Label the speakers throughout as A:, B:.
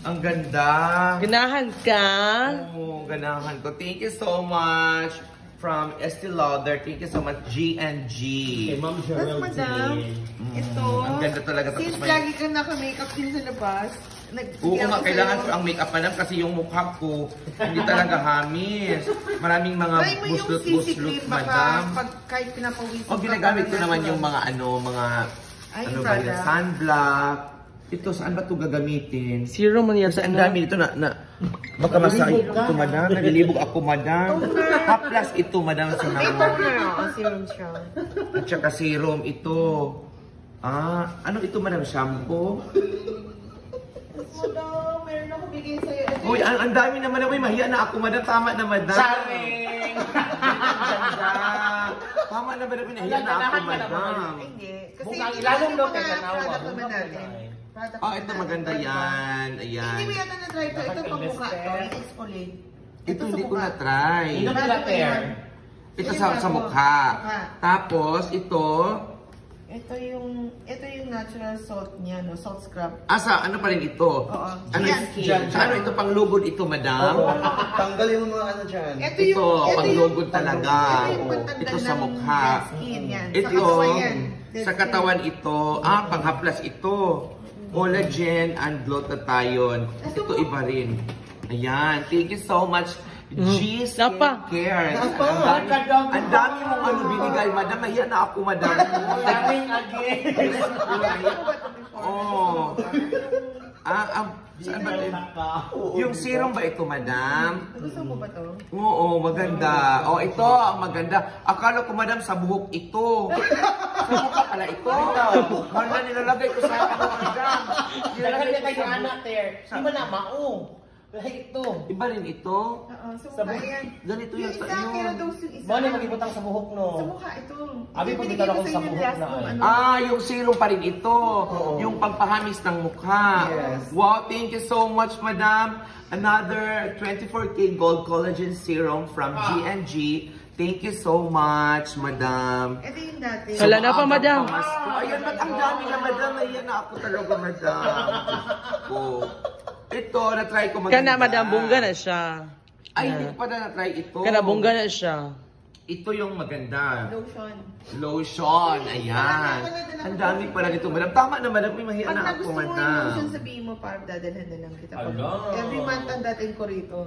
A: Ang ganda.
B: Ganahan ka?
A: Oo, ganahan ko. Thank you so much from Estee Lauder. Thank you so much, G&G.
C: Okay, Ma'am Cheryl.
D: Madam, ito.
A: Ang ganda talaga.
D: Since lagi kang naka-makeup din sa labas,
A: oo nga, kailangan ko ang makeup madam kasi yung mukha ko hindi talaga hamis. Maraming mga buslot-buslot, madam.
D: Pag kahit pinapawisan.
A: O, ginagamit ko naman yung mga ba yun, sunblock. Ito, saan ba ito gagamitin?
B: Serum mo niya.
A: Ang dami ito baka masakit ito, madam. Nalilibog ako, madam. Haplas ito, madam.
D: May toner, serum siya.
A: At saka serum ito. Ano ito, madam? Shampoo?
D: Madam, meron ako bigay sa'yo.
A: Uy, ang dami naman. Uy, mahiya na ako, madam. Tama na, madam.
C: Saring!
A: Tama na, madam. Nahiya na ako, madam.
D: Hindi. Kasi
C: mukhang ilalong daw kay
D: product
C: Kanawa.
D: naman natin.
A: Ito maganda yan. Ayan.
D: Hindi mo yata na-try ito. Ito pang mukha to. Exfoliate.
A: Ito hindi ko na-try.
C: Hindi ko na-try.
A: Ito sa mukha. Tapos, ito.
D: Ito yung natural salt niya, no? Salt scrub.
A: Ano pa rin ito?
D: Oo.
A: Ano ito pang lugod ito, madam?
E: Tanggalin mo mga ano dyan.
A: Ito pang lugod talaga. Ito sa mukha. Ito, sa katawan ito. Panghaplas ito. Collagen and glutathione. Ito iba rin. Ayan. Thank you so much. G Skincare. Ang dami mong binigay, madam. Mahiya na ako, madam.
C: Daming again.
A: Oh. Saan ba ito? Yung serum ba ito, madam?
D: Gusto mo ba ito?
A: Oo, maganda. Ito ang maganda. Akala ko, madam, sa buhok ito. Sa mukha pala ito. Wala nilalagay ko sa madam.
C: Nilalagay ko sa anak, Ter. Di ba na, maong? Ito.
A: Iba rin ito?
D: Oo, sa mukha yan.
A: Ganito
D: yung
A: yata
D: isa,
A: yun.
D: kerados yung isa.
C: Mali, mag-ibutang sa buhok, no?
D: Sa mukha, ito.
C: Abi, pag ikaw ako sa buhok na
A: yung serum pa rin ito. Yung pagpahamis ng mukha.
E: Yes.
A: Wow, thank you so much, madam. Another 24K Gold Collagen Serum from G&G. Thank you so much, madam.
D: Ito yung dati.
B: Wala na pa, madam.
A: Ayun, ang dami na, madam. Ayan na ako talaga, madam. Ito, na-try ko maganda.
B: Kana, madam, bungga na siya.
A: Ay, hindi ko pa na-try ito.
B: Kana, bungga na siya.
A: Ito yung maganda.
D: Lotion.
A: Lotion, ayan. Ang dami pala nito, madam. Tama na, madam. May mahiya
D: Pag
A: na ako,
D: nagusto mo yung
A: madam.
D: lotion, sabihin mo, parang dadalhan na lang kita.
C: Ala.
D: Every month ang dating ko rito.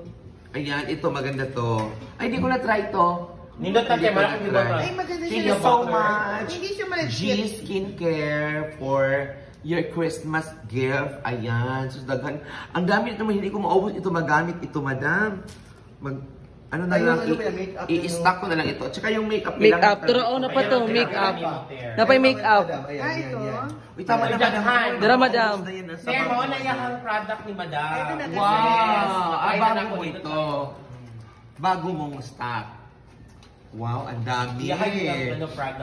A: Ayan, ito maganda to. Ay, hindi ko na-try to.
C: Nindot na kayo, malaki ba?
D: Ay, maganda
A: Thank
D: siya.
A: you so much.
D: Hindi siya
A: G
D: malagkit.
A: Skincare for your Christmas gift. Ayan. So, daghan. Ang dami ito, hindi ko maubos ito magamit ito, madam. Ano na lang, i-stock ko na lang ito. At saka yung makeup.
B: Makeup. Turo na pa to, makeup. Napay makeup.
D: Ito.
A: Uy, tama na, madam.
B: Dara, madam.
C: Ter, mauna yung product ni madam.
D: Ito na,
A: Wow! Bago mo ito. Bago mong stock. Wow, ang dami.
C: Iyahay yung product.